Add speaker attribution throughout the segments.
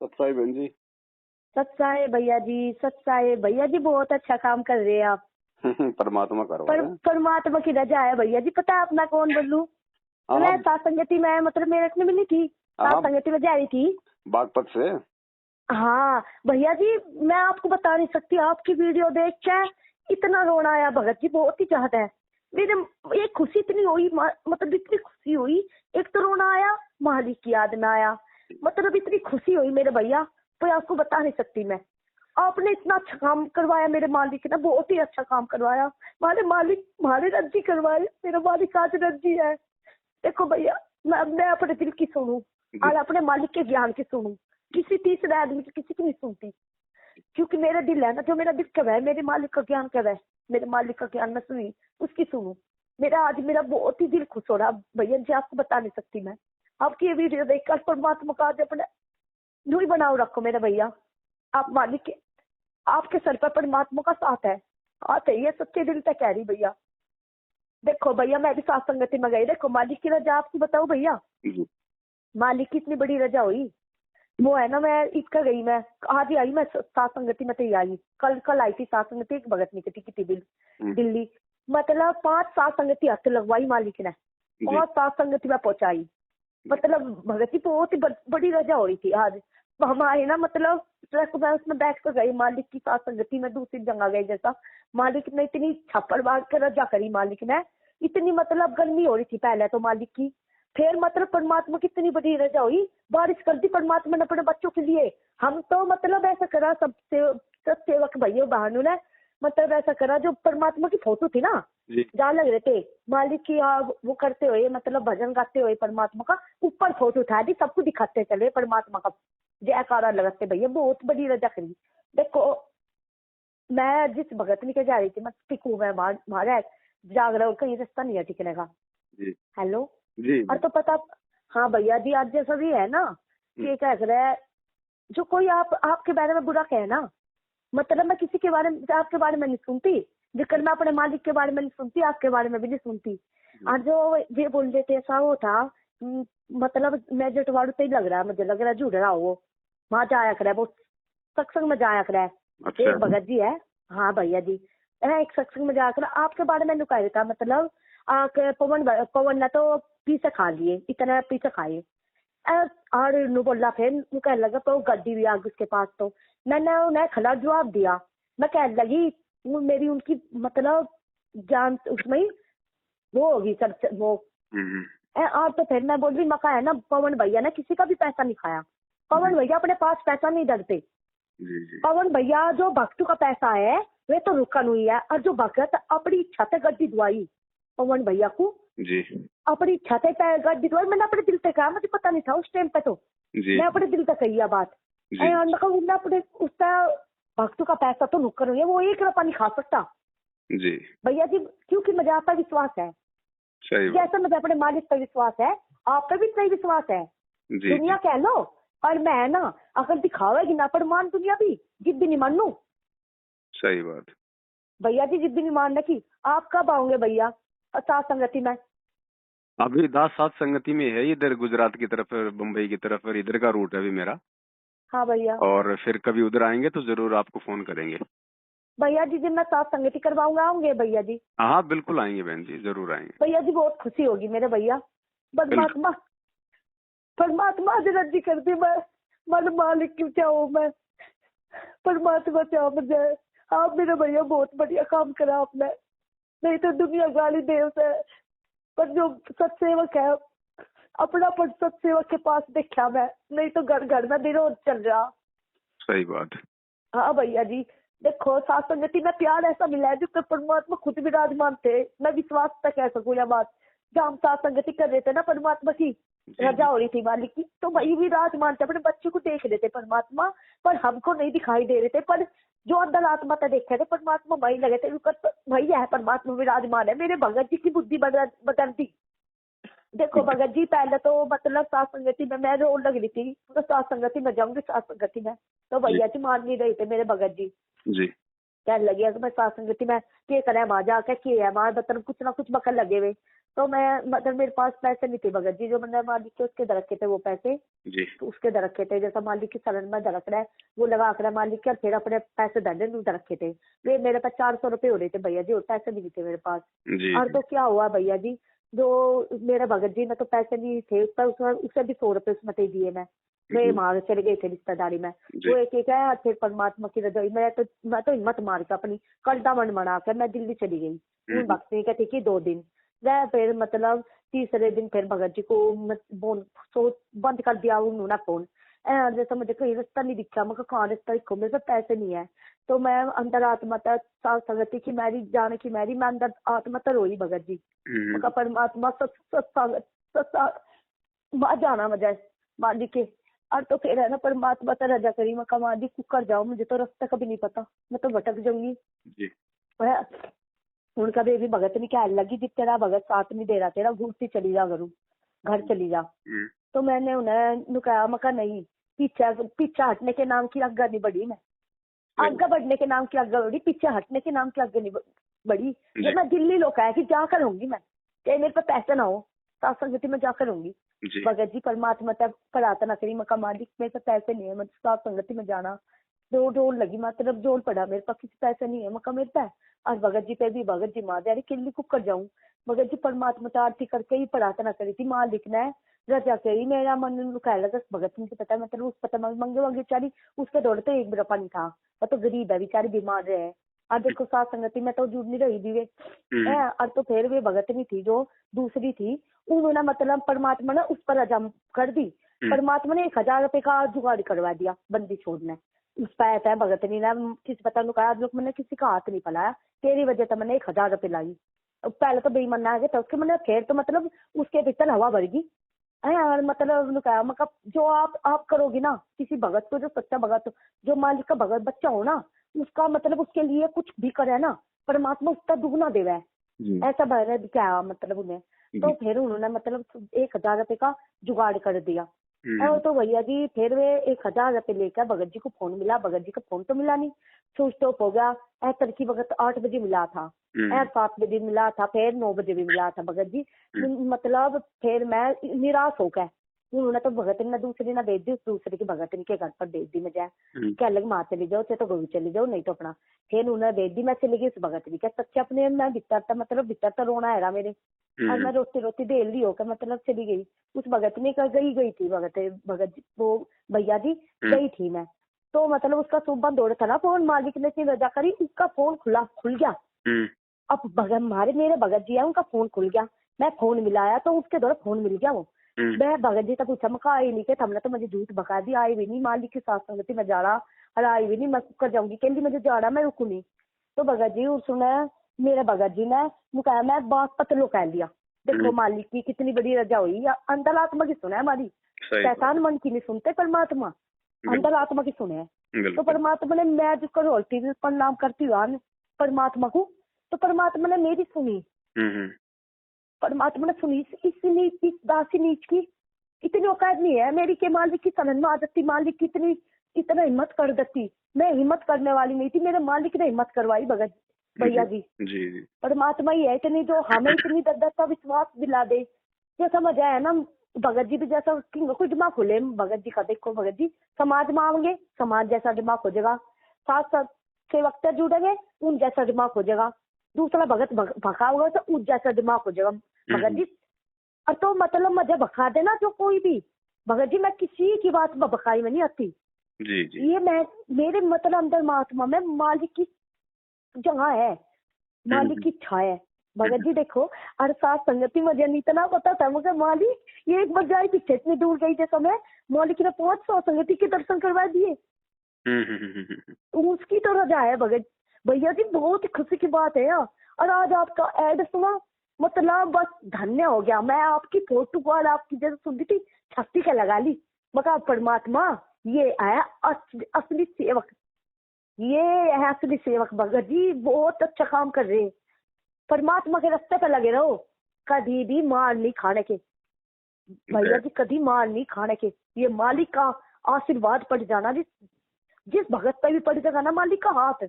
Speaker 1: सत्साई बहन जी।
Speaker 2: सत्साई भैया जी, सत्साई भैया जी, बहुत अच्छा काम कर रहे हैं आप।
Speaker 1: परमात्मा करवा रहे हैं।
Speaker 2: परमात्मा की रजा है भैया जी। पता है अपना कौन बोलूं? मैं सातसंगति में, मतलब मेरे से मिली थी, सातसंगति में जा रही थी
Speaker 1: बागपत से।
Speaker 2: हाँ भैया जी, मैं आपको बता नहीं सकती, आपकी वीडियो देख के इतना रोना आया भगत जी, बहुत ही चाहता है मेरे। एक खुशी इतनी हुई, मतलब इतनी खुशी हुई। एक तो रोना आया, मालिक की याद में आया, मतलब इतनी खुशी हुई मेरे भैया, तो आपको बता नहीं सकती मैं। आपने इतना अच्छा काम करवाया मेरे मालिक ने, बहुत ही अच्छा काम करवाया। हमारे मालिक हमारे रज्जी करवाए, मेरा मालिक आज रज्जी है। देखो भैया, मैं अपने दिल की सुनूं और अपने मालिक के ज्ञान की सुनूं, किसी तीसरे आदमी की किसी की नहीं सुनती, क्योंकि मेरा दिल है ना, जो मेरा दिल कब है, मेरे मालिक का ज्ञान कब है, मेरे मालिक का ज्ञान मैं सुनी, उसकी सुनूं। मेरा बहुत ही दिल खुश हो रहा भैया जी, आपको बता नहीं सकती मैं। आपकी ये वीडियो देखकर परमात्मा का आज अपने यूं ही बनाओ रखो मेरे भैया। आप मालिक के, आपके सर पर परमात्मा का साथ है, हाथ है, ये सच्चे दिल तक कह रही भैया। देखो भैया, मैं भी साथ संगति में गई, देखो मालिक की रजा आपको बताऊं भैया, मालिक की इतनी बड़ी रजा हुई। वो है ना, मैं इसका गई, मैं आज ही आई, मैं साथ संगति में तो ही आई, कल आई थी साथ संगति, एक भगत नहीं थी दिल्ली, मतलब 5 सात संगति हाथ लगवाई मालिक ने, 5 सात संगति में पहुंचाई। मतलब भगत जी बहुत ही बड़ी रजा हो रही थी आज। हम आए ना, मतलब ट्रक में उसमें बैठ कर गई मालिक की साथ संगति में, दूसरी जगह गई जैसा। मालिक ने इतनी छप्पर बांध कर रजा करी मालिक ने, इतनी मतलब गर्मी हो रही थी पहले तो मालिक की, फिर मतलब परमात्मा की इतनी बड़ी रजा हुई, बारिश कर दी परमात्मा ने अपने बच्चों के लिए। हम तो मतलब ऐसा करा, सब सेवक भैया बहनों ने मतलब ऐसा करा, जो परमात्मा की फोटो थी ना जहाँ लग रहे थे मालिक की, वो करते हुए मतलब भजन गाते हुए परमात्मा का, ऊपर फोटो उठा दी, सबको दिखाते चले परमात्मा का जयकारा लगाते भैया, बहुत बड़ी रजा करी। देखो मैं जिस भगत के जा रही थी, मैं टिकू मैं मारा जागरा, कहीं रास्ता नहीं है टिकने का। हेलो जी। और तो पता, हाँ भैया जी, आज जैसा भी है ना कि क्या कह रहा है, जो कोई आपके बारे में बुरा कहे ना, मतलब मैं किसी के बारे में, आपके बारे में नहीं सुनती, जिक्र मैं अपने मालिक के बारे में नहीं सुनती, आपके बारे में भी नहीं सुनती। और जो ये बोल रहे थे ऐसा वो था, मतलब मैं जटवाड़ू से ही लग रहा है, मुझे लग रहा है जुड़ रहा वो, वहां जाया करे, वो सत्संग में जाया करे। अच्छा। एक भगत जी है, हाँ भैया जी, एक सत्संग में जाया करे, आपके बारे में नुकाया था, मतलब पवन ने तो पीछे खा लिए, इतना पीछे खाए। और नु बोला, फिर कहने लगा तो गड्डी भी आ गई उसके पास, तो मैंने उन्हें खला जवाब दिया, मैं कहने लगी मेरी उनकी मतलब जान उसमें ही वो होगी सर वो। और तो फिर मैं बोल रही, मैं कहा है ना, पवन भैया ने किसी का भी पैसा नहीं खाया, पवन भैया अपने पास पैसा नहीं डरते। पवन भैया जो भक्तों का पैसा है वे तो रुकन हुई है, और जो भगत अपनी इच्छा से गड्डी दुआई पवन भैया को जी, अपनी इच्छा से गड्डी दुआई, मैंने अपने दिल से कहा, मुझे पता नहीं था उस टाइम पे, तो मैं अपने दिल से कही बात, अपने उसका भक्तों का पैसा तो रुकन हुई है, वो 1 रुपया नहीं खा सकता जी भैया जी, क्योंकि मुझे आप पर विश्वास है, जैसा मुझे अपने मालिक पर विश्वास है, आप पर भी सही विश्वास है। दुनिया कह लो, और मैं ना अगर दिखावेगी ना प्रमाण, दुनिया भी जिद्दी नहीं मानू। सही बात भैया जी, जिद्दी नहीं मानने की। आप कब आओगे भैया साथ संगति में?
Speaker 1: अभी दास साथ संगति में है, इधर गुजरात की तरफ, बम्बई की तरफ, और इधर का रूट है अभी मेरा।
Speaker 2: हाँ भैया,
Speaker 1: और फिर कभी उधर आएंगे तो जरूर आपको फोन करेंगे
Speaker 2: भैया जी। जब मैं साथ संगति करवाऊंगा आऊंगे भैया जी?
Speaker 1: हाँ बिल्कुल आएंगे बहन जी, जरूर आएंगे
Speaker 2: भैया जी, बहुत खुशी होगी मेरे भैया। परमात्मा परमात्मा जी कर दी, मैं मन मालिक क्यों चाहूँ मैं, परमात्मा चाहो मुझे। आप मेरे भैया बहुत बढ़िया काम करा आपने, नहीं तो दुनिया गाली देव से, पर जो सत्सेवक है अपना पर सत्सेवक के पास देखा मैं, नहीं तो घर घर में विरोध चल रहा। सही बात। हाँ भैया जी, देखो साथ संगति में प्यार ऐसा मिला है जो परमात्मा खुद विराजमान थे, मैं विश्वास तक कह सकूँ यह बात। जब हम साथ संगति कर रहे थे ना, परमात्मा की रजा हो रही थी मालिक की, तो वही विराजमान थे, अपने बच्चे को देख रहे थे परमात्मा, पर हमको नहीं दिखाई दे रहे थे, पर जो अंदर आत्मा तक देखे थे परमात्मा वही लगे थे, वही है परमात्मा विराजमान है। मेरे भगत जी की बुद्धि बदल दी। देखो भगत जी, पहले तो मतलब साथ संगति में मैं रो लग रही थी, तो साथ संगति में जाऊंगी, साथ संगति में तो भैया जी मान नहीं रहे थे मेरे भगत जी कहने लगे कि मैं साथ संगति में के करे वहां जाके के है मार बतन कुछ ना कुछ बकल लगे हुए। तो मैं मतलब मेरे पास पैसे नहीं थे भगत जी, जो मैंने मालिक के उसके रखे थे वो पैसे,
Speaker 1: जी।
Speaker 2: तो उसके रखे थे, जैसा मालिक की शरण में रख रहा है वो लगा कर मालिक के, और फिर अपने पैसे धरने रखे थे। वे मेरे पास 400 रुपए हो रहे थे भैया जी, और पैसे नहीं थे मेरे पास।
Speaker 1: जी।
Speaker 2: और तो क्या हुआ भैया जी, जो मेरा भगत जी में तो पैसे नहीं थे उसे भी 100 रुपए उसमें दे दिए मैं वहां चले गए थे रिश्तेदारी में। वो एक है, फिर परमात्मा की रजाई मैं तो हिम्मत मार के अपनी कलटा मन मना कर मैं दिल्ली चली गई उन भक्ति के ठीक 2 दिन वह। फिर मतलब तीसरे दिन फिर भगत जी को बंद कर दिया उन्होंने फोन। जैसे मुझे कहीं रास्ता नहीं दिखा, मैं कहा रास्ता दिखो, मेरे पास पैसे नहीं है। तो मैं अंदर आत्मा संगति की मैरी जाने की मैरी मैं अंदर आत्मा रोई भगत जी। मैं परमात्मा जाना मुझे मालिक के। और तो फिर है ना परमात्मा तो रजा करी, मैं मालिक कुकर जाओ, मुझे तो रास्ता कभी नहीं पता, मैं तो भटक जाऊंगी। उनका बेबी भगत नहीं कहने लगी, जिस तेरा भगत साथ नहीं दे रहा तेरा घूमती चली जा करूँ, घर चली जा। तो मैंने उन्हें कहा, मैं कहा नहीं, पीछे हटने के नाम की आज्ञा नहीं बढ़ी, मैं आगे बढ़ने के नाम की आज्ञा बढ़ी, पीछे हटने के नाम की आज्ञा नहीं बढ़ी। जब मैं दिल्ली लोग है कि जाकर होंगी मैं, चाहे मेरे पे पैसे ना हो सत्संगति में जाकर होंगी। भगत जी परमात्मा तक प्रार्थना करी, मैं मालिक मेरे पे पैसे नहीं है, मैं सत्संगति में जाना जोर लगी, मतलब जोर पड़ा, मेरे पास किसी पैसे नहीं है, मैं मेरे पे। और भगत जी पे भी भगत जी माँ दे किल्ली कुकर जाऊं। भगत जी परमात्मा से आरती करके ही प्रार्थना करी थी, मालिक ने रजा करी। मेरा मन कह लगा भगत जी से पता मतलब उस पता मंगे वांगे बेचारी उसके दौड़ तो एक रुपया नहीं था, वो तो गरीब है बेचारी, बीमार है। और देखो साथ संगति में तो जुड़ नहीं रही थी वे। और तो फिर वे भगत नहीं थी जो दूसरी थी, उन्होंने मतलब परमात्मा ने उस पर रजा कर दी। परमात्मा ने 1000 रुपए का जुगाड़ करवा दिया बंदी छोड़ने उस पैसा है भगत नहीं ना किसी पता कहा लोग मैंने किसी का हाथ नहीं फैलाया, तेरी वजह से मैंने 1000 रुपए लाई। पहले तो बेईमान आ गए था उसके, मैंने फिर तो मतलब उसके भीतर हवा भर गई है। मतलब कहा मतलब जो आप करोगे ना किसी भगत को, जो सच्चा भगत जो मालिक का भगत बच्चा हो ना, उसका मतलब उसके लिए कुछ भी करे ना परमात्मा उसका दुगना देवा है, ऐसा क्या मतलब उन्हें। तो फिर उन्होंने मतलब 1000 रुपए का जुगाड़ कर दिया। और तो भैया जी फिर वे 1000 रुपए लेकर भगत जी को फोन मिला, भगत जी का फोन तो मिला नहीं, स्विच ऑफ हो गया। तड़की वक्त 8 बजे मिला था, 7 बजे मिला था, फिर 9 बजे भी मिला था भगत जी। मतलब फिर मैं निराश हो गया, उन्होंने तो भगत ने दूसरी ना भेज दी, उस दूसरे की भगत के घर पर भेज दी। मैं जाए क्या लग माँ चली जाओ, तो गोभी चली जाओ, नहीं तो अपना। फिर उन्होंने भेज दी, मैं चली गई उस भगत क्या सच्चे अपने मैं भीतर था, मतलब भीतर तो रोना है मेरे। और मैं रोती रोती देर ली होकर मतलब चली गई उस भगत ने गई थी भगत वो भैया जी गई थी मैं। तो मतलब उसका सुबह दौड़ था ना फोन, मालिक ने इतनी रजा करी उसका फोन खुल गया। अब भगत मेरे भगत जी है उनका फोन खुल गया, मैं फोन मिलाया तो उसके दौर फोन मिल गया। वो मैं भगत जी तक पूछा, मैं आई नहीं के हमने तो मुझे झूठ बका दी, आई भी नहीं मालिक के साथ संगति में जा रहा, अरे आई भी नहीं, मैं कर जाऊंगी कहती मुझे जा रहा, मैं रुकू नहीं। तो भगत जी सुना मेरे भगत जी ने मुकाया, मैं बात पतलो कह लिया, देखो मालिक की कितनी बड़ी रजा हुई, अंदर आत्मा की सुना है हमारी, शैतान मन की नहीं सुनते परमात्मा, अंदर आत्मा की सुने है। तो परमात्मा ने मैं जिसको रोटी प्रणाम करती हूँ परमात्मा को, तो परमात्मा ने मेरी सुनी, परमात्मा ने सुनी। इस दासी नीच की इतनी औकात नहीं है मेरी के मालिक की सनन में आ जाती, मालिक की इतना हिम्मत कर देती, मैं हिम्मत करने वाली नहीं थी, मेरे मालिक ने हिम्मत करवाई भगत भैया जी। परमात्मा ही है इतनी जो हमें इतनी दर्द का विश्वास दिला दे, जो समझ आया ना भगत जी भी जैसा कोई दिमाग खोले भगत जी का, देखो भगत जी समाज मांगे समाज जैसा दिमाग हो जाएगा, साथ साथ सेवक से जुड़ेंगे उन जैसा दिमाग हो जाएगा, दूसरा भगत भखा होगा तो उस जैसा दिमाग हो जाएगा भगत जी। और तो मतलब मुझे भखा देना जो कोई भी भगत जी, मैं किसी की बात में भखाई में नहीं आती जी। ये मैं मेरे मतलब अंदर महात्मा में मालिक की जगह है, मालिक की इच्छा है भगत जी। देखो और साथ संगति मुझे इतना पता था मुझे मालिक ये एक बार जाए पीछे इतनी दूर गई थे समय मालिक ने 500 संगति के दर्शन करवा दिए, उसकी तो रजा है भगत भैया जी, बहुत ही खुशी की बात है। और आज आपका ऐड सुना मतलब बस धन्य हो गया मैं, आपकी फोटो कॉल आपकी जैसे सुनती थी छत्ती के लगा ली, मगर परमात्मा ये आया असली सेवक, ये है असली सेवक भगत जी, बहुत अच्छा काम कर रहे हैं, परमात्मा के रास्ते पे लगे रहो, कभी भी मार नहीं खाने के भैया जी, कभी मार नहीं खाने के, ये मालिक का आशीर्वाद पड़ जाना, जिस भगत पे भी पड़ जाएगा ना मालिक का हाथ,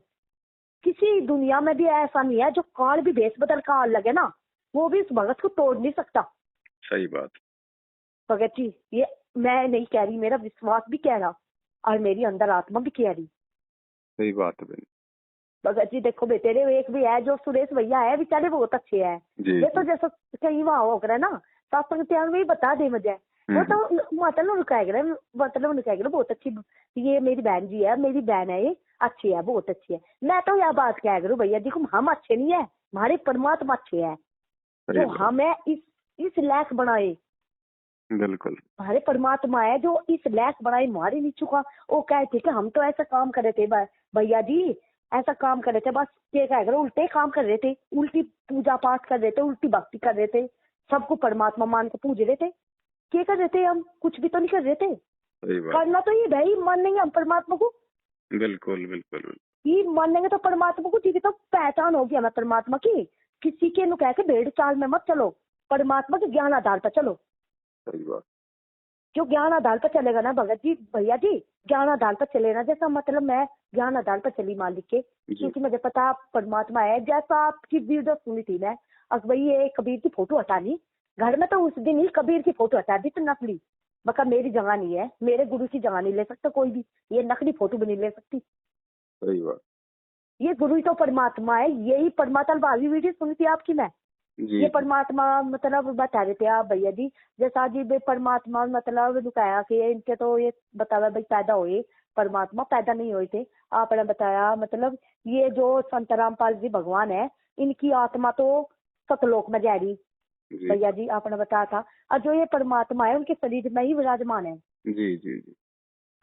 Speaker 2: किसी दुनिया में भी ऐसा नहीं है जो काल भी भेष बदल का लगे ना, वो भी उस भगत को तोड़ नहीं सकता।
Speaker 1: सही बात।
Speaker 2: भगत जी ये मैं नहीं कह रही, मेरा विश्वास भी कह रहा और मेरी अंदर आत्मा भी कह रही।
Speaker 1: सही बात है बहन।
Speaker 2: भगत जी देखो बेटे रे, एक भी है जो सुरेश भैया है, बेचारे बहुत अच्छे हैं।
Speaker 1: जी
Speaker 2: ये तो
Speaker 1: जी।
Speaker 2: जैसा कहीं वहां हो गया ना, सत्संग त्याग में ही बता दे मुझे, वो तो मतलब उनका बहुत अच्छी, ये मेरी बहन जी है, मेरी बहन है, ये अच्छी है, बहुत अच्छी है। मैं तो यह बात कह रही हूँ भैया जी को, हम अच्छे नहीं है, हमारे परमात्मा अच्छे है
Speaker 1: सही
Speaker 2: जो
Speaker 1: बात।
Speaker 2: हमें इस लायक बनाए।
Speaker 1: बिल्कुल।
Speaker 2: हमारे परमात्मा है जो इस लायक बनाए, हमारे नहीं चुका। वो कहते कि हम तो ऐसा काम कर रहे थे भैया जी, ऐसा काम कर रहे थे, बस ये कह रहे उल्टे काम कर रहे थे, उल्टी पूजा पाठ कर रहे थे, उल्टी भक्ति कर रहे थे, सबको परमात्मा मान के पूज रहे थे। क्या कर रहे थे हम? कुछ भी तो नहीं कर रहे थे।
Speaker 1: सही बात।
Speaker 2: करना तो ये भाई, मानेंगे हम परमात्मा को,
Speaker 1: बिल्कुल बिल्कुल।
Speaker 2: ये मानेंगे तो परमात्मा को, ठीक है तो पहचान होगी हमें परमात्मा की। किसी के नु कह के भेड़ चाल में मत चलो, परमात्मा के ज्ञान आधार पर चलो।
Speaker 1: सही बात।
Speaker 2: जो ज्ञान आधार पर चलेगा ना भगत जी भैया जी, ज्ञान आधार पर चले ना, जैसा मतलब मैं ज्ञान आधार पर चली मालिक के, क्योंकि मुझे पता परमात्मा है। जैसा आपकी वीडियो सुनी थी मैं, अब भाई ये कबीर की फोटो हटानी घर में, तो उस दिन ही कबीर की फोटो हटा दी, तो नकली मतलब मेरी जगह नहीं है, मेरे गुरु की जगह नहीं ले सकता कोई भी, ये नकली फोटो भी नहीं ले सकती।
Speaker 1: सही बात।
Speaker 2: ये गुरु ही तो परमात्मा है, यही परमात्मा भावी वीडियो सुनी थी आपकी मैं,
Speaker 1: जी
Speaker 2: ये परमात्मा मतलब बता रहे थे आप भैया जी। जैसा जी बे परमात्मा मतलब रुकाया कि इनके तो ये बताया भाई पैदा हुए, परमात्मा पैदा नहीं हुए थे। आपने बताया मतलब ये जो संत रामपाल जी भगवान है, इनकी आत्मा तो सतलोक में जा रही
Speaker 1: जी
Speaker 2: भैया जी, आपने बताया था। और जो ये परमात्मा है उनके शरीर में ही विराजमान है।
Speaker 1: जी जी जी।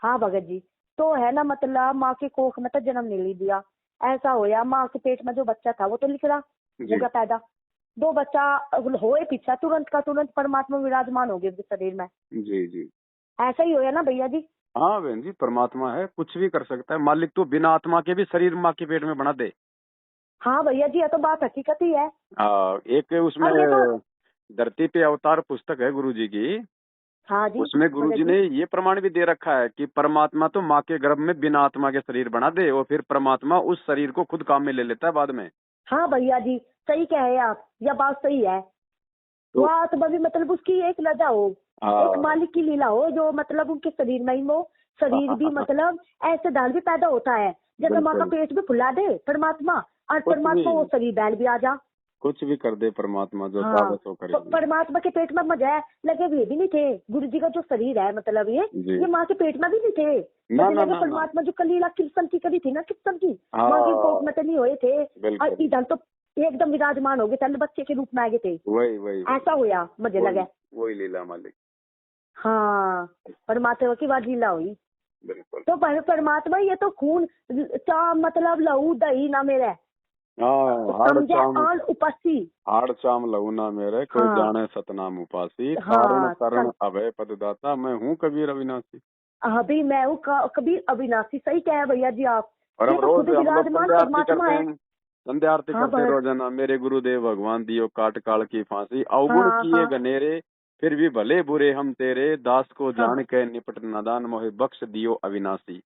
Speaker 2: हाँ भगत जी, तो है ना मतलब माँ के कोख में तो जन्म नहीं दिया, ऐसा होया माँ के पेट में जो बच्चा था वो तो निकला, हो गया पैदा, दो बच्चा होए पीछा तुरंत का तुरंत परमात्मा विराजमान हो गए उसके शरीर में।
Speaker 1: जी जी।
Speaker 2: ऐसा ही होया ना भैया जी।
Speaker 1: हाँ बहन जी, परमात्मा है, कुछ भी कर सकता है मालिक, तो बिना आत्मा के भी शरीर माँ के पेट में बना दे।
Speaker 2: हाँ भैया जी, ये तो बात हकीकत ही है।
Speaker 1: एक उसमें
Speaker 2: अब ये तो
Speaker 1: धरती पे अवतार पुस्तक है गुरु जी की,
Speaker 2: हाँ जी
Speaker 1: उसमें गुरु
Speaker 2: भगत
Speaker 1: जी
Speaker 2: जी।
Speaker 1: ने ये प्रमाण भी दे रखा है कि परमात्मा तो माँ के गर्भ में बिना आत्मा के शरीर बना दे, और फिर परमात्मा उस शरीर को खुद काम में ले लेता है बाद में।
Speaker 2: हाँ भैया जी सही कह रहे हैं आप, यह बात सही है। वो
Speaker 1: तो
Speaker 2: आत्मा भी मतलब उसकी एक लजा हो, एक
Speaker 1: हाँ
Speaker 2: मालिक की लीला हो, जो मतलब उनके शरीर में ही वो शरीर भी मतलब ऐसे दाल भी पैदा होता है, जैसे माँ का
Speaker 1: बिल्कुल।
Speaker 2: पेट भी फुला दे परमात्मा, और
Speaker 1: कुछ भी,
Speaker 2: परमात्मा वो शरीर बैल भी आ जा।
Speaker 1: कुछ भी कर दे परमात्मा, जो
Speaker 2: हाँ
Speaker 1: चाहे सो करेगी।
Speaker 2: परमात्मा के पेट में मजा है, लगे हुए भी नहीं थे गुरु जी का जो शरीर है, मतलब
Speaker 1: जी।
Speaker 2: ये माँ के पेट में भी नहीं थे।
Speaker 1: ना
Speaker 2: मुझे
Speaker 1: ना
Speaker 2: लगा
Speaker 1: ना ना।
Speaker 2: परमात्मा जो कलीला कृष्ण की करी थी ना, कृष्ण की माँ के कोख
Speaker 1: हाँ
Speaker 2: में तो नहीं हुए थे, और
Speaker 1: बिल्कुल।
Speaker 2: इधर तो एकदम विराजमान हो गए, पहले बच्चे के रूप में आ गए थे।
Speaker 1: वही वही वही
Speaker 2: ऐसा हुआ मुझे लगा।
Speaker 1: वही लीला मालिक।
Speaker 2: हाँ परमात्मा की बात लीला हुई।
Speaker 1: बिल्कुल।
Speaker 2: तो परमात्मा ये तो खून चा मतलब लहू दही ना मेरे,
Speaker 1: हाँ
Speaker 2: समझे आन उपस्सी।
Speaker 1: हाड़ चाम लहू ना मेरे, कोई
Speaker 2: हाँ
Speaker 1: जाने सतनाम उपासी, तारण
Speaker 2: हाँ
Speaker 1: शरण अभय पद दाता, मैं हूँ कबीर अविनाशी।
Speaker 2: अभी मैं हूँ कबीर अविनाशी, सही कह है भैया जी आप।
Speaker 1: और
Speaker 2: ये
Speaker 1: हम
Speaker 2: तो
Speaker 1: रोज
Speaker 2: खुद
Speaker 1: हम लोग
Speaker 2: विराजमान
Speaker 1: संध्या आरती
Speaker 2: परमात्मा
Speaker 1: करते
Speaker 2: है।
Speaker 1: हैं, संध्या आरती
Speaker 2: हाँ
Speaker 1: करते रोजाना, मेरे गुरुदेव भगवान दियो काट काल की फांसी, अवगुण
Speaker 2: हाँ
Speaker 1: किए
Speaker 2: हाँ
Speaker 1: गनेरे, फिर भी भले बुरे हम तेरे, दास को
Speaker 2: हाँ
Speaker 1: जान के निपट नादान, मोहे बख्श दियो अविनाशी।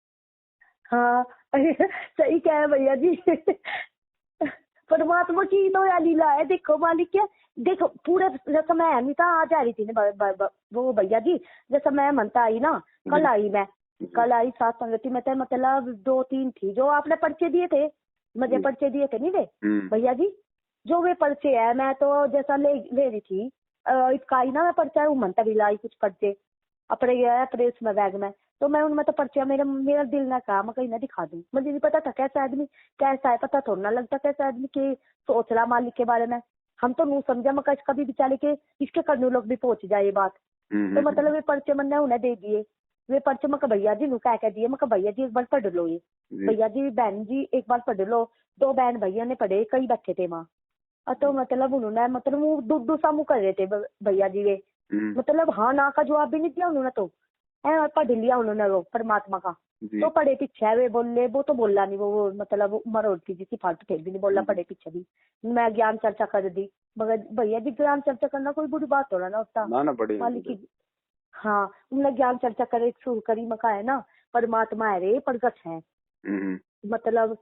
Speaker 2: हाँ सही कह है भैया जी परमात्मा की तो यह लीला है, देखो मालिक क्या, देखो पूरे जैसा मैं अमिता आ जा रही थी ना वो भैया जी, जैसा मैं मनता आई ना, कल
Speaker 1: जी
Speaker 2: आई मैं,
Speaker 1: जी
Speaker 2: कल आई सात संगति में, तो मतलब 2-3 थी जो आपने पर्चे दिए थे, मुझे
Speaker 1: जी।
Speaker 2: पर्चे दिए थे नहीं वे
Speaker 1: हम्म।
Speaker 2: भैया जी, जो वे पर्चे है मैं तो जैसा ले रही थी, इसका आई ना मैं पर्चा वो मनता भी लाई कुछ पर्चे अपने गया प्रेस में बैग में, तो मैं उनमें तो पर्चा मेरा दिल ना कहा मैं कहीं ना दिखा दूं, मुझे नहीं पता था कैसा आदमी कैसा है, पता थोड़ा ना लगता कैसा आदमी के सोच रहा मालिक के बारे में। हम तो नू समझा मैं कभी बेचारे के इसके करने लोग भी पहुंच जाए ये बात। तो मतलब वे पर्चे मैंने उन्हें दे दिए, वे पर्चे मैं भैया जी नू कह दिए, मैं भैया जी एक बार पढ़ लो ये,
Speaker 1: जी
Speaker 2: भैया जी बहन जी एक बार पढ़ लो। 2 बहन भैया ने पढ़े, कई बैठे थे वहाँ, तो मतलब उन्होंने मतलब वो दूध सा मुँह कर रहे थे भैया जी वे,
Speaker 1: हम्म।
Speaker 2: मतलब हाँ ना का जवाब भी नहीं दिया उन्होंने, तो है पढ़ लिया उन्होंने वो परमात्मा का।
Speaker 1: जी।
Speaker 2: तो पढ़े पीछे है वे बोले, वो तो बोला नहीं, वो मतलब उम्र होती जिसकी फालतू फिर भी नहीं बोला, पढ़े पीछे भी मैं ज्ञान चर्चा कर दी, मगर भैया जी ज्ञान चर्चा करना कोई बुरी बात हो रहा ना होता
Speaker 1: ना ना बड़ी
Speaker 2: मालिक की। हाँ उन्होंने ज्ञान चर्चा करे शुरू करी, मका है ना परमात्मा है रे प्रगट है,
Speaker 1: हम्म।
Speaker 2: मतलब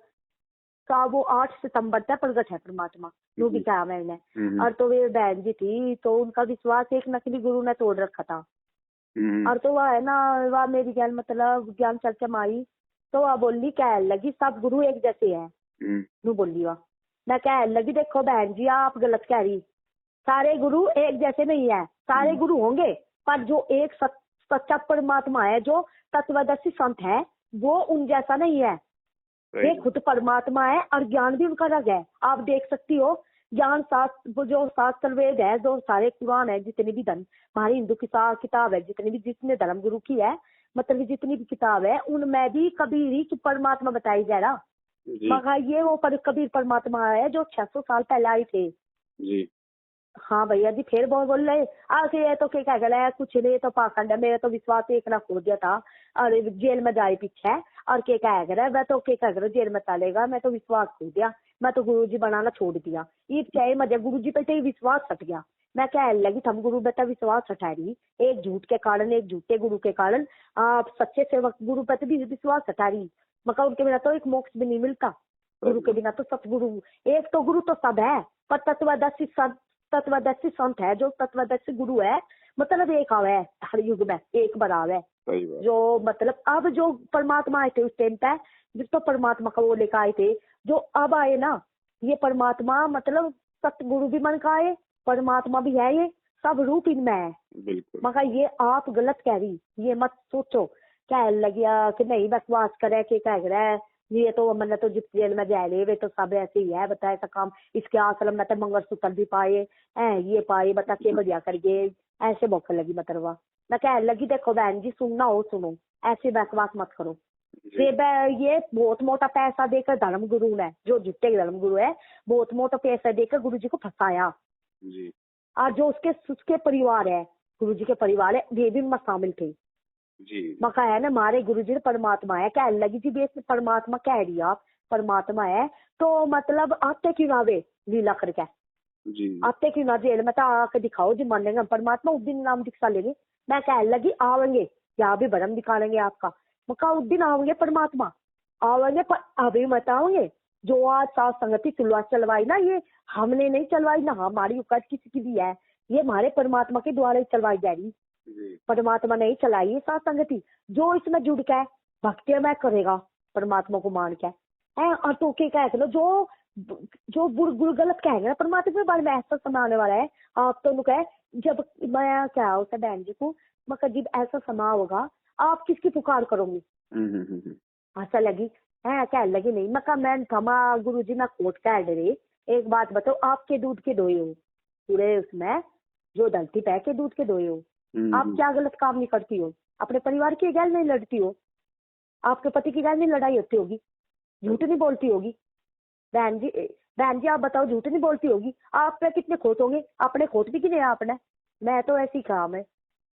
Speaker 2: का वो 8 सितंबर तक प्रगट है परमात्मा, जो भी कहा मैंने। और तो वे बहन जी थी, तो उनका विश्वास एक नकली गुरु ने तोड़ रखा था। और तो वह है ना, वह मेरी ज्ञान मतलब ज्ञान चर्चा में आई, तो वह बोली कह लगी सब गुरु एक जैसे हैं। नू बोली वह, मैं कह लगी देखो बहन जी आप गलत कह रही, सारे गुरु एक जैसे नहीं है, सारे गुरु होंगे पर जो एक सच्चा परमात्मा है, जो तत्वदर्शी संत है, वो उन जैसा नहीं है। ये खुद परमात्मा है और ज्ञान भी उनका अलग है। आप देख सकती हो ज्ञान शास्त्र, जो शास्त्र वेद है, जो सारे कुरान है, जितने भी धर्म हमारी हिंदू की किताब है, जितनी भी जितने धर्म गुरु की है, मतलब जितनी भी किताब है, उनमें भी कबीर ही परमात्मा बताई जा रहा। मगर ये वो कबीर परमात्मा है जो 600 साल पहले आए थे जी। हाँ भैया जी, फिर बोल रहे आगे ये तो क्या गला है, कुछ नहीं तो पाखंड है, मेरा तो विश्वास एक ना खो दिया था और जेल में जाए पीछे और क्या कह रहा है, मैं तो क्या कह रहा जेल में चलेगा, मैं तो विश्वास खो दिया, मैं तो गुरुजी बनाना छोड़ दिया। ये चाहे मजे गुरुजी पे तो विश्वास हट गया। मैं कह लगी थम गुरु बेटा विश्वास हटा रही, एक झूठ के कारण, एक झूठे गुरु के कारण आप सच्चे सेवक गुरु पे भी विश्वास हटा रही। मगर उनके बिना तो एक मोक्ष भी नहीं मिलता, गुरु के बिना तो सतगुरु, एक तो गुरु तो सब है पर तत्वदर्शी संत है, जो तत्वदर्शी गुरु है, मतलब एक आवे है हर युग में, एक बराव है। जो मतलब अब जो परमात्मा आए थे उस टाइम पे, जिस तो परमात्मा का वो लेकर आए थे, जो अब आए ना, ये परमात्मा मतलब सतगुरु भी मन का है, परमात्मा भी है, ये सब रूप इनमें है। मगर ये आप गलत कह रही, ये मत सोचो क्या लगिया कि नहीं बकवास करे कि कह रहा है ये तो मैंने तो जिस जेल में जा ले वे तो सब ऐसे ही है, बता ऐसा काम इसके आश्रम में तो मंगलसूत्र भी पाए ये पाए, बता के बढ़िया कर गए, ऐसे मौके लगी मतलब। मैं कह लगी देखो बहन जी सुनना हो सुनो, ऐसे बकवास मत करो। ये बहुत मोटा पैसा देकर धर्म गुरु ने, जो झूठे धर्म गुरु है, बहुत मोटा पैसा देकर गुरु जी को फंसाया जी। और जो उसके परिवार है, गुरु जी के परिवार है, ये भी उनमें शामिल थे जी। मका है ना हमारे गुरु जी परमात्मा है, कह लगी जी बेस परमात्मा कह रही आप परमात्मा है, तो मतलब आते क्यों ना वे लीला करके जी, आते क्यों ना जेल में तो आके दिखाओ जी, मानेंगे परमात्मा उस दिन नाम दीक्षा लेंगे। मैं कह लगी आवेंगे, यहाँ भी भरम दिखाएंगे आपका, मका उस दिन आवेंगे परमात्मा आवेंगे, पर अभी मत आओगे। जो आज सात संगति चलवाई ना, ये हमने नहीं चलवाई ना, हमारी औकात किसी की भी है, ये हमारे परमात्मा के द्वारा ही चलवाई जा रही, परमात्मा नहीं चलाई सात संगति। जो इसमें जुड़ के भक्ति में करेगा परमात्मा को मान के है, और तो क्या कह लो जो गुरु गलत कहेंगे ना परमात्मा के बारे में, ऐसा समय आने वाला है आप तो कहे जब मैं क्या उसे बहन जी को मगर जब ऐसा समय होगा आप किसकी पुकार करोगी। ऐसा लगी है कह लगी नहीं मका मैं थमा गुरु जी मैं कोट कह रही, एक बात बताओ आपके दूध के दोए हो पूरे उसमें जो धरती पे के दूध के दोए हो, आप क्या गलत काम नहीं करती हो, अपने परिवार की गैल नहीं लड़ती हो, आपके पति की गैल नहीं लड़ाई होती होगी, झूठ नहीं बोलती होगी बहन जी आप बताओ, झूठ नहीं बोलती होगी, आप पे कितने खोट होंगे, अपने खोट भी गिने आपने, मैं तो ऐसी काम है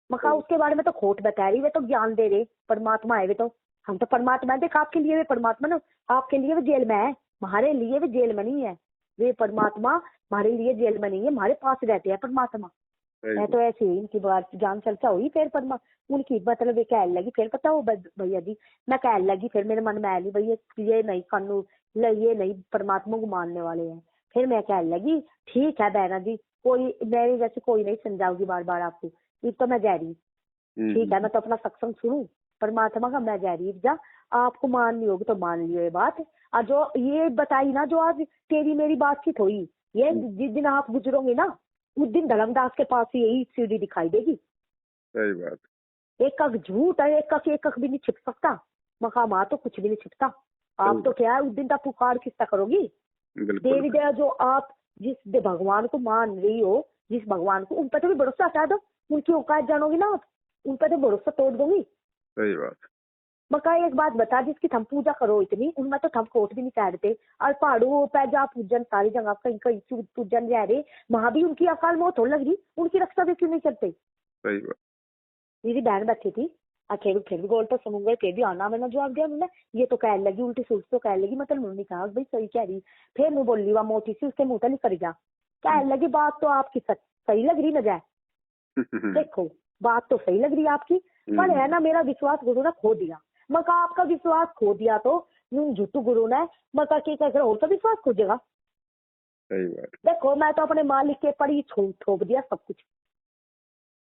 Speaker 2: मका उसके बारे में तो खोट बता रही, वे तो ज्ञान दे रहे परमात्मा है, वे तो हम तो परमात्मा है, देख आपके लिए वे परमात्मा ना, आपके लिए वे जेल में है, हमारे लिए वे जेल में नहीं है, वे परमात्मा हमारे लिए जेल में नहीं है, हमारे पास रहते हैं परमात्मा। मैं तो ऐसे ही इनकी बात ज्ञान चर्चा हुई, फिर उनकी मतलब ये कह लगी, फिर पता हो भैया जी मैं कह लगी, फिर मेरे मन में आई भैया ये नहीं कानून ये नहीं परमात्मा को मानने वाले हैं, फिर मैं कह लगी ठीक है बहना जी, कोई मेरी जैसे कोई नहीं समझाऊगी बार बार आपको, ये तो मैं जा रही ठीक है, मैं तो अपना सत्संग सुनूं परमात्मा का, मैं जा रही जा, आपको माननी होगी तो मान लियो ये बात। और जो ये बताई ना, जो आज तेरी मेरी बातचीत हुई, ये जिस दिन आप गुजरोगे ना उस दिन धर्मदास के पास यही सीढ़ी दिखाई देगी।
Speaker 1: सही बात,
Speaker 2: एक कक झूठ है, एक कक भी नहीं छिप सकता, मकाम तो कुछ भी नहीं छिपता। आप तो क्या है उस दिन तक पुकार किसका करोगी, देवी देव जो आप जिस भगवान को मान रही हो, जिस भगवान को, उन पर तो भी भरोसा हटा दो, उनकी औकात जानोगी ना आप, उन पर तो भरोसा तोड़ दोगी।
Speaker 1: सही बात।
Speaker 2: मका एक बात बता, जिसकी थम पूजा करो इतनी, उनमें तो थम कोट भी नहीं कहते, और पहाड़ों पे जा पूजन सारी जगह कहीं कहीं पूजन जा रहे, वहां भी उनकी अकाल मौत हो लग रही, उनकी रक्षा भी क्यों नहीं करते।
Speaker 1: सही बात।
Speaker 2: मेरी बहन बैठी थी फिर भी गोल तो समूंगे, फिर भी आना मैंने जवाब दिया, उन्होंने ये तो कह लगी उल्टी सोच तो कह लगी, मतलब उन्होंने कहा भाई सही कह रही, फिर मैं बोली वह मोटी सी उसके मुंह नहीं कर गया, कह लगी बात तो आपकी सही लग रही न जाए देखो बात तो सही लग रही है आपकी, पर है ना मेरा विश्वास गुरु ने खो दिया। मगर आपका विश्वास खो दिया तो झूठू गुरु ने मका की कर और तो विश्वास खोजेगा।
Speaker 1: सही बात।
Speaker 2: देखो मैं तो अपने मालिक के पर ही थोप दिया सब कुछ।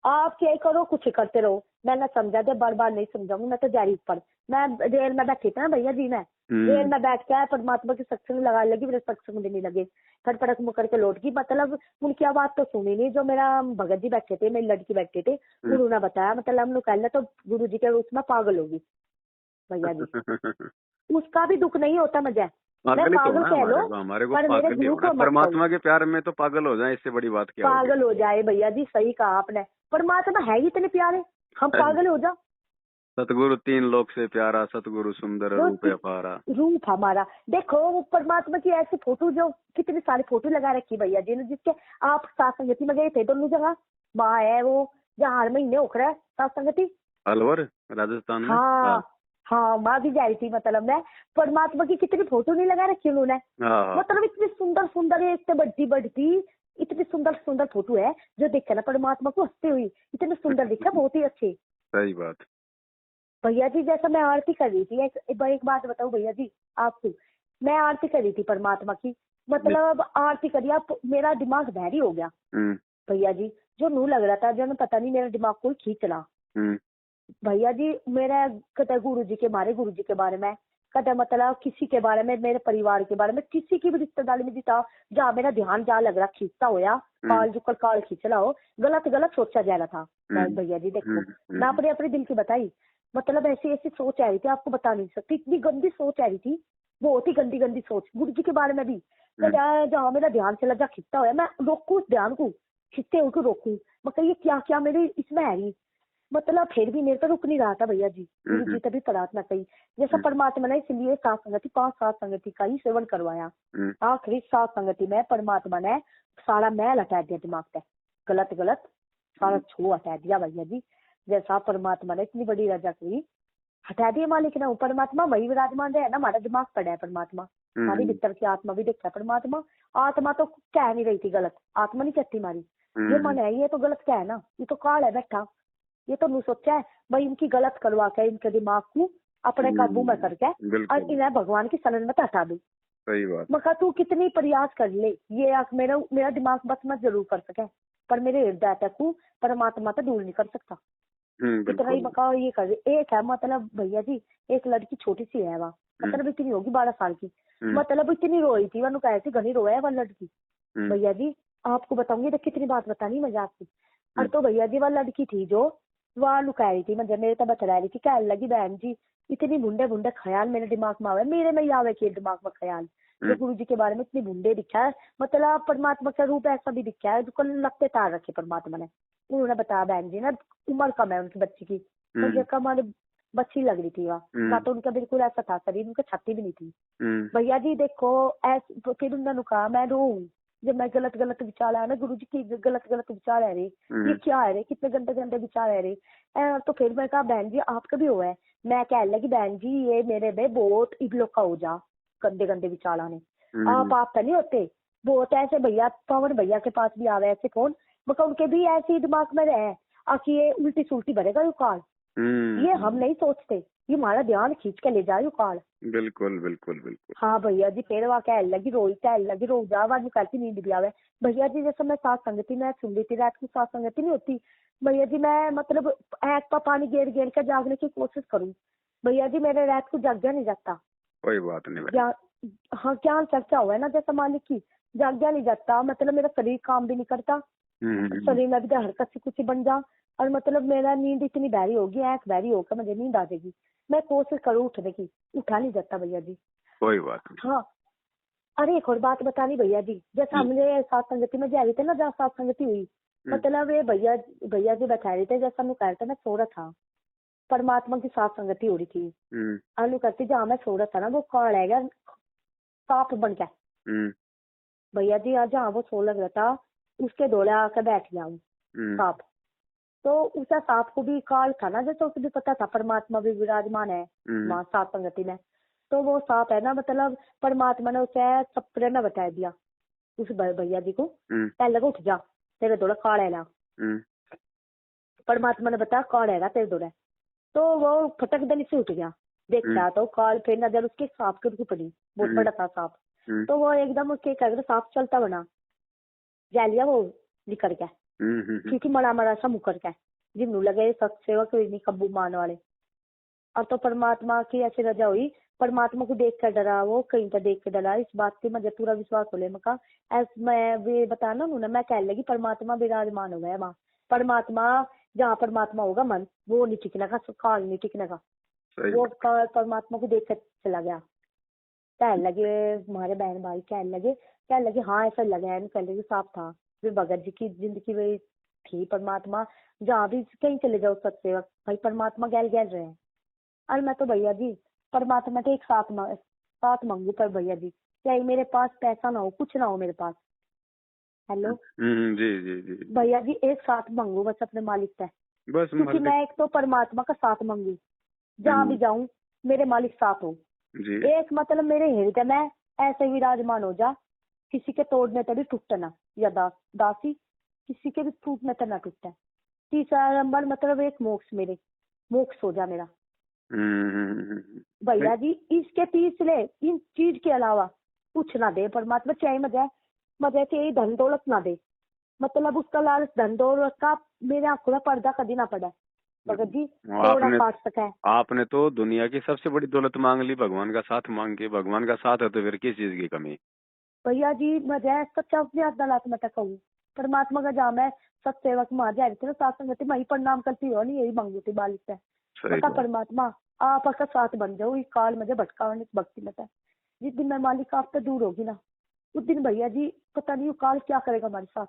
Speaker 2: आप क्या करो कुछ करते रहो, मैं ना समझा दे बार बार नहीं समझाऊंगी। मैं तो जारी पर मैं रेल में बैठी थी ना भैया जी, मैं रेल में बैठ के परमात्मा के सत्संग लगाने लगी, मेरे सत्संग भी नहीं लगे, फटफड़क मुकर के लौट गई। मतलब उनकी आवाज तो सुनी नहीं। जो मेरा भगत जी बैठे थे, मेरी लड़की बैठे थे, उन्होंने बताया। मतलब हम लोग कहले तो गुरु जी के उसमें पागल होगी भैया जी। उसका भी दुख नहीं होता मुझे, मैं पागल कह लो, पर मेरे गुरु को
Speaker 1: परमात्मा के प्यार में तो पागल हो जाए, इससे बड़ी बात क्या
Speaker 2: पागल हो जाए भैया जी। सही कहा आपने, परमात्मा है ही इतने प्यारे, हम पागल हो जा।
Speaker 1: सतगुरु 3 लोक से प्यारा, सतगुरु सुंदर रूप अपारा।
Speaker 2: रूप हमारा देखो, वो परमात्मा की ऐसी फोटो, जो कितनी सारी फोटो लगा रखी भैया जी ने, जिसके आप सात संगति में गए थे दोनों जगह। माँ है वो जहाँ हर महीने उखड़ा है सात संगति,
Speaker 1: अलवर राजस्थान में।
Speaker 2: हाँ हाँ, माँ भी जा रही थी। मतलब मैं परमात्मा की कितनी फोटो नहीं लगा रखी उन्होंने। मतलब इतनी सुंदर सुंदर है, इतने बढ़ती बढ़ती, इतनी सुंदर सुंदर फोटो है जो देखे ना परमात्मा को हंसते हुई इतने सुंदर दिखा, बहुत ही अच्छे।
Speaker 1: सही बात
Speaker 2: भैया जी। जैसा मैं आरती कर रही थी, एक बात बताऊं भैया जी आपको, मैं आरती कर रही थी परमात्मा की, मतलब आरती करी, आप मेरा दिमाग बहरी हो गया भैया जी। जो नू लग रहा था, जो पता नहीं मेरा दिमाग कोई खींच रहा भैया जी। मेरा कदे गुरु जी के बारे में, कदे मतलब किसी के बारे में, मेरे परिवार के बारे में, किसी की भी रिश्तेदारी में जीता जहाँ मेरा ध्यान जा लग रहा खींचता होया, काल जुकल काल खींचला हो, गलत गलत सोचा जा रहा था भैया जी। देखो मैं अपने अपने दिल की बताई, मतलब ऐसी ऐसी सोच आ रही थी, आपको बता नहीं सकती, इतनी गंदी सोच आ रही थी, बहुत ही गंदी गंदी सोच गुरु जी के बारे में भी। जहाँ मेरा ध्यान चला जा खींचता होया, मैं रोकू उस ध्यान को, खींचते हुए रोकू, मतलब ये क्या क्या मेरे इसमें है रही। मतलब फिर भी मेरे पर रुक नहीं रहा था भैया जी। गुरु जी तभी प्रार्थना कही, जैसा परमात्मा ने इसलिए सात संगति 5 सात संगति का ही सेवन करवाया। आखिरी सात संगति में परमात्मा ने सारा मैल हटा दिया दिमाग से, गलत गलत सारा छू हटा दिया भैया जी। जैसा परमात्मा ने इतनी बड़ी रजा करी, हटा दिया मालिक ने। परमात्मा वही विराजमान है ना, हमारा दिमाग पड़ा है परमात्मा, हमारी भीतर की आत्मा भी देखता है परमात्मा। आत्मा तो कह नहीं रही थी गलत, आत्मा नहीं कहती हमारी, ये मन है ये तो गलत क्या है ना, ये तो काल है बैठा, ये तो नहीं सोचा है भाई इनकी गलत करवा के इनके दिमाग को अपने काबू में करके और इन्हें भगवान की शरण में हटा दू।
Speaker 1: सही बात।
Speaker 2: मका तू कितनी प्रयास कर ले, ये मेरा दिमाग बस मत जरूर कर सके, पर मेरे हृदय तक को परमात्मा तो दूर नहीं कर सकता। इतना ही मका ये कर। एक है मतलब भैया जी, एक लड़की छोटी सी है, वह मतलब इतनी होगी 12 साल की, मतलब इतनी रोई थी, वह कह सी घनी रोया है वह लड़की भैया जी। आपको बताऊंगी तो कितनी बात बतानी मजाक की। और तो भैया जी वह लड़की थी जो वह लुका रही थी, मुझे मेरे तो बता रही थी, कह लगी बहन जी इतनी भुंडे भुंडे ख्याल मेरे दिमाग में आवे, मेरे में ही आवे के दिमाग में ख्याल, जो गुरु जी के बारे में इतनी भुंडे दिखा है, मतलब परमात्मा का रूप ऐसा भी दिखा है जो लगते तार रखे परमात्मा ने। उन्होंने बताया बहन जी ना, उम्र कम है उनकी बच्ची की, मुझे कम हमारे बच्ची लग रही थी वह ना, तो उनका बिल्कुल ऐसा था शरीर, उनकी छाती भी नहीं थी भैया जी। देखो ऐसे फिर उन्होंने कहा मैं रो जब मैं गलत गलत विचार आया ना, गुरु जी की गलत गलत विचार है रे, ये क्या है रे, कितने गंदे गंदे विचार है रे। तो फिर मैं कहा बहन जी आपका भी हुआ है, मैं कह लगी बहन जी ये मेरे में बहुत इबलो का हो जा, गंदे गंदे विचार आने आप तो नहीं होते बहुत ऐसे। भैया पवन भैया के पास भी आवे ऐसे फोन, मतलब उनके भी ऐसे दिमाग में रहे आखिर ये उल्टी सुल्टी भरेगा यू काल, ये हम नहीं सोचते, ये हमारा ध्यान खींच के ले जाए यू काल।
Speaker 1: बिल्कुल बिल्कुल बिल्कुल।
Speaker 2: हाँ भैया जी, फिर वहाँ कह लगी रो जा, आवाज करती नींद भी आवे भैया जी। जैसे मैं सात संगति में सुन रही थी, रात की सात संगति नहीं होती भैया जी, मैं मतलब एक पा पानी गेर गेर कर जागने की कोशिश करूँ भैया जी, मेरे रात को जागया नहीं जाता।
Speaker 1: कोई बात नहीं
Speaker 2: हाँ ज्ञान चर्चा हुआ है ना जैसा मालिक की, जागया नहीं जाता, मतलब मेरा शरीर काम भी नहीं करता, शरीर में भी हरकत सी कुछ बन जा, और मतलब मेरा नींद इतनी बहरी होगी, आंख बहरी होकर मुझे नींद आ जाएगी, मैं कोशिश करूँ उठने की, उठा नहीं जाता भैया जी।
Speaker 1: कोई बात नहीं।
Speaker 2: हाँ अरे एक और बात बतानी भैया जी, जैसा हमने सात संगति में जा रही थे ना, जहाँ सात संगति हुई, मतलब ये भैया जी बता रहे थे, जैसा मैं कह रहा था मैं सो रहा था, परमात्मा की सात संगति हो रही थी, अनु करती जहाँ मैं सो रहा था ना वो कौन है गया सांप बन के भैया जी, आज जहाँ वो सो लग रहा था उसके डोले आकर बैठ गया हूँ सांप। तो उसे सांप को भी काल था ना, जैसे उसे भी पता था परमात्मा भी विराजमान है वहाँ सात संगति में, तो वो सांप है ना, मतलब परमात्मा ने उसे सपने में बता दिया उस भैया जी को, पहले लगा उठ जा तेरे दौड़ा काल है ना, परमात्मा ने बताया काल है ना तेरे दौड़ा, तो वो फटक दनी से उठ गया, देखा तो कॉल पे नजर उसके सांप के ऊपर पड़ी, बहुत बड़ा था सांप। तो वो एकदम उसके क्या सांप चलता बना जालिया वो निकल गया, क्योंकि मड़ा मड़ा सा मुकर गया जिन्नू लगे सत्सेवक नहीं कब्बू मान वाले। और तो परमात्मा की ऐसी रजा हुई, परमात्मा को देख कर डरा, वो कहीं तो देख के डरा। इस बात से मुझे पूरा विश्वास हो ले मका मैं वे बताना उन्होंने, मैं कह लगी परमात्मा विराजमान हो गया वहाँ। परमात्मा जहाँ परमात्मा होगा मन वो नहीं टिकने का, काल नहीं टिकने का। वो परमात्मा को देख कर चला गया। कहने लगे हमारे बहन भाई, कहने लगे हाँ ऐसा लगा है, कहने लगे साफ था। वे भगत जी की जिंदगी में थी परमात्मा, जहाँ भी कहीं चले जाओ सत्सेवक भाई परमात्मा गैल गैल रहे हैं। और मैं तो भैया जी परमात्मा के एक साथ मांगू पर भैया जी, चाहे मेरे पास पैसा ना हो, कुछ ना हो मेरे पास, हेलो
Speaker 1: जी जी जी
Speaker 2: भैया जी, एक साथ मांगू बस अपने मालिक से,
Speaker 1: बस
Speaker 2: क्योंकि मैं एक तो परमात्मा का साथ मांगू, जहाँ भी जाऊं मेरे मालिक साथ हो
Speaker 1: जी।
Speaker 2: एक मतलब मेरे हृदय में ऐसे विराजमान हो जा, किसी के तोड़ने तभी टूटना ना, या दासी किसी के भी टूटने तक ना टूटता। तीसरा नंबर मतलब एक मोक्ष हो जा मेरा भैया जी। इसके तीसरे इन चीज के अलावा कुछ ना दे परमात्मा, चाहे मजे के धन दौलत ना दे, मतलब उसका लालच धन दौलत का मेरे आंखों में पर्दा कभी ना पड़ा भगत जी, थोड़ा काट सका है।
Speaker 1: आपने तो दुनिया की सबसे बड़ी दौलत मांग ली, भगवान का साथ मांग के। भगवान का साथ है तो फिर किस चीज की कमी?
Speaker 2: भैया जी मजा सच्चा अपने अदालत में तक कहूँ परमात्मा का जाम है, सत्सेवक माँ जा रही थी ना साथ संगति मैं ही प्रणाम करती हो नहीं, यही मांगू थी बालिक से, बता परमात्मा आपका साथ बन जाओ इस काल मुझे भटका भक्ति में। जिस दिन मैं मालिक आपसे दूर होगी ना, उस दिन भैया जी पता नहीं काल क्या करेगा हमारे साथ।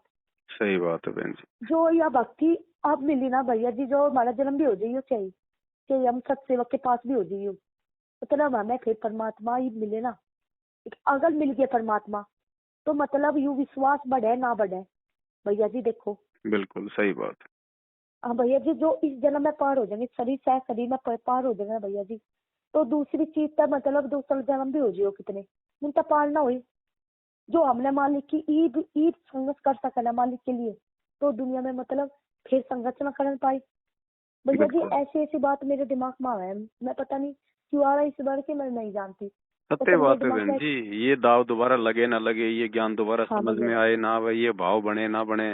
Speaker 1: सही बात है बहन जी। जो
Speaker 2: यह भक्ति अब मिली ना भैया जी, जो हमारा जन्म भी हो जाइए चाहिए हम सत्सेवक के पास भी हो जाइए, मतलब हमें फिर परमात्मा ही मिले ना। अगर मिल गया परमात्मा तो मतलब यू विश्वास बढ़े ना बढ़े भैया जी, देखो
Speaker 1: बिल्कुल सही बात।
Speaker 2: हाँ भैया जी, जो इस जन्म में पार हो जाएंगे शरीर में पार हो जाएंगे भैया जी, तो दूसरी चीज का मतलब दूसरा जन्म भी हो जाए कितने उनका पार ना हुई। जो हमने मालिक की ईद संघर्ष कर सका ना मालिक के लिए, तो दुनिया में मतलब फिर संघर्ष न कर पाई भैया जी। ऐसी बात मेरे दिमाग में आया है, मैं पता नहीं क्यों आ रहा है इस बार के, मैं नहीं जानती।
Speaker 1: सत्य बात है बहन जी, ये दाव दोबारा लगे ना लगे, ये ज्ञान दोबारा समझ में आए ना आए, ये भाव बने ना बने।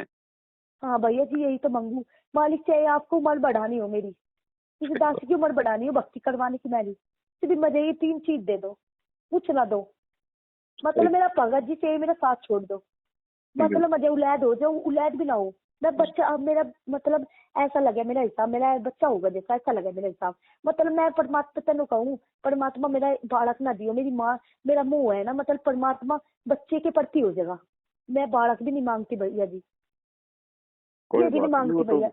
Speaker 2: हाँ भैया जी यही तो मांगू मालिक, चाहे आपको उम्र बढ़ानी हो मेरी, किसी दासी की उम्र बढ़ानी हो, भक्ति करवाने की मेरी, सिर्फ मुझे ये 3 चीज दे दो, कुछ ना दो, मतलब मेरा भगत जी चाहिए, मेरा साथ छोड़ दो, मतलब मुझे औलाद हो जाओ, औलाद भी ना हो, मैं बच्चा, अब मेरा मतलब ऐसा लगे मेरा हिसाब मेरा बच्चा होगा जैसा, ऐसा लगे मेरा हिसाब, मतलब मैं परमात्मा तेन कहूँ परमात्मा मेरा बालक ना दियो, मेरी माँ मेरा मुंह है ना, मतलब परमात्मा बच्चे के प्रति हो जाएगा, मैं बालक भी नहीं मांगती भैया जी, ये भी नहीं मांगती भैया।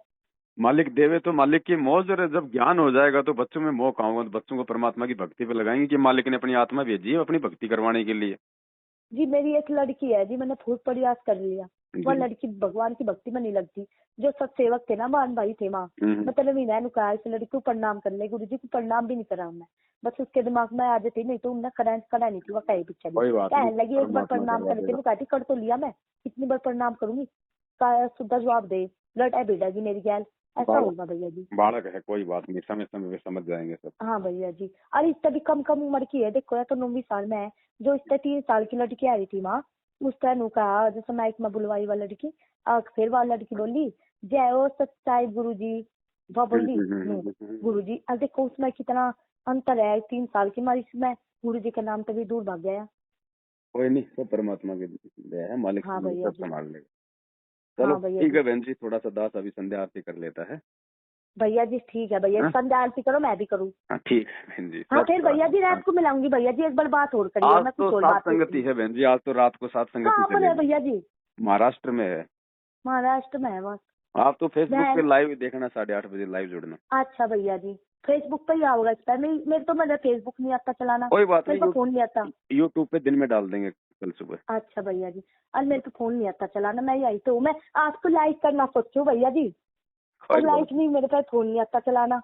Speaker 1: मालिक देवे तो मालिक की मौज, और जब ज्ञान हो जाएगा तो बच्चों में मोह कहाँ होगा, तो बच्चों को परमात्मा की भक्ति पे लगाएंगे कि मालिक ने अपनी आत्मा भेजी है अपनी भक्ति करवाने के लिए। जी
Speaker 2: मेरी एक लड़की है जी, मैंने खूब प्रयास कर लिया, वो लड़की भगवान की भक्ति में नहीं लगती। जो सत्सेवक थे ना मान भाई थे माँ, मतलब मैंने कहा इस लड़की को प्रणाम कर ले, गुरु जी को प्रणाम भी नहीं करा मैं, बस उसके दिमाग में आ जाती, नहीं तो उन्हें करा नहीं थी, वो कहीं पीछे कहने लगी एक बार प्रणाम करके वो कहती कर तो लिया मैं, कितनी बार प्रणाम करूंगी, सीधा जवाब दे लड़ाई भिड़ेगी मेरी गैल, ऐसा होगा भैया जी।
Speaker 1: बालक है कोई बात नहीं, समय समय समझ जाएंगे सब।
Speaker 2: हाँ भैया जी, अरे इससे भी कम उम्र की है, देखो या तो 9वीं साल में है, जो इससे 3 साल की लड़की आ रही थी माँ, उस तरह कहा जैसे माइक में बुलवाई वाला लड़की, फिर वाला लड़की बोली जय हो सच्चाई गुरु जी, वह बोली गुरु जी। अब देखो उसमें कितना अंतर है, 3 साल की मारी इसमें, गुरु जी के नाम तभी दूर भाग गया।
Speaker 1: कोई नहीं, सब परमात्मा की दया है, मालिक
Speaker 2: हाँ भैया
Speaker 1: सब संभाल लेगा। चलो ठीक है बहन जी, थोड़ा सा दास अभी संध्या आरती कर लेता है।
Speaker 2: भैया जी ठीक है भैया, संध्या आरती करो मैं भी करूँ।
Speaker 1: ठीक है बहन जी।
Speaker 2: हाँ फिर भैया जी रात को मिलाऊंगी भैया जी, एक बार बात और करिए,
Speaker 1: आज तो सात संगति है बहन जी, आज तो रात को सात संगति
Speaker 2: है भैया जी,
Speaker 1: महाराष्ट्र में है।
Speaker 2: महाराष्ट्र में है बस।
Speaker 1: आप तो फेसबुक पे लाइव देखना, 8:30 बजे लाइव जुड़ना।
Speaker 2: अच्छा भैया जी, फेसबुक पे ही आओगा इस टाइम, मेरे तो मेरा फेसबुक नहीं आता चलाना,
Speaker 1: कोई बात
Speaker 2: नहीं, फोन नहीं आता,
Speaker 1: यूट्यूब पे दिन में डाल देंगे कल सुबह।
Speaker 2: अच्छा भैया जी, और मेरे को फोन नहीं आता चलाना, मैं यही तो मैं आपको लाइक करना सोचूं भैया जी, और लाइक नहीं, मेरे पास फोन नहीं आता चलाना।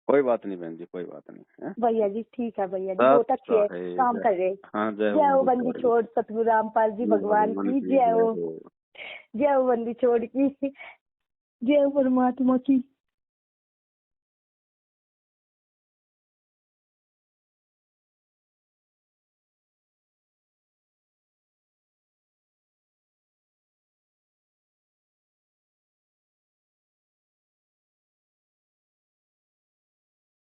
Speaker 1: कोई बात नहीं बहन जी, कोई बात नहीं
Speaker 2: भैया जी, ठीक है भैया जी, बहुत अच्छे है काम कर रहे। जय हो बंदी छोड़ सतगुरु रामपाल जी भगवान की जय हो, जय हो बंदी छोड़ की, जय हो परमात्मा की।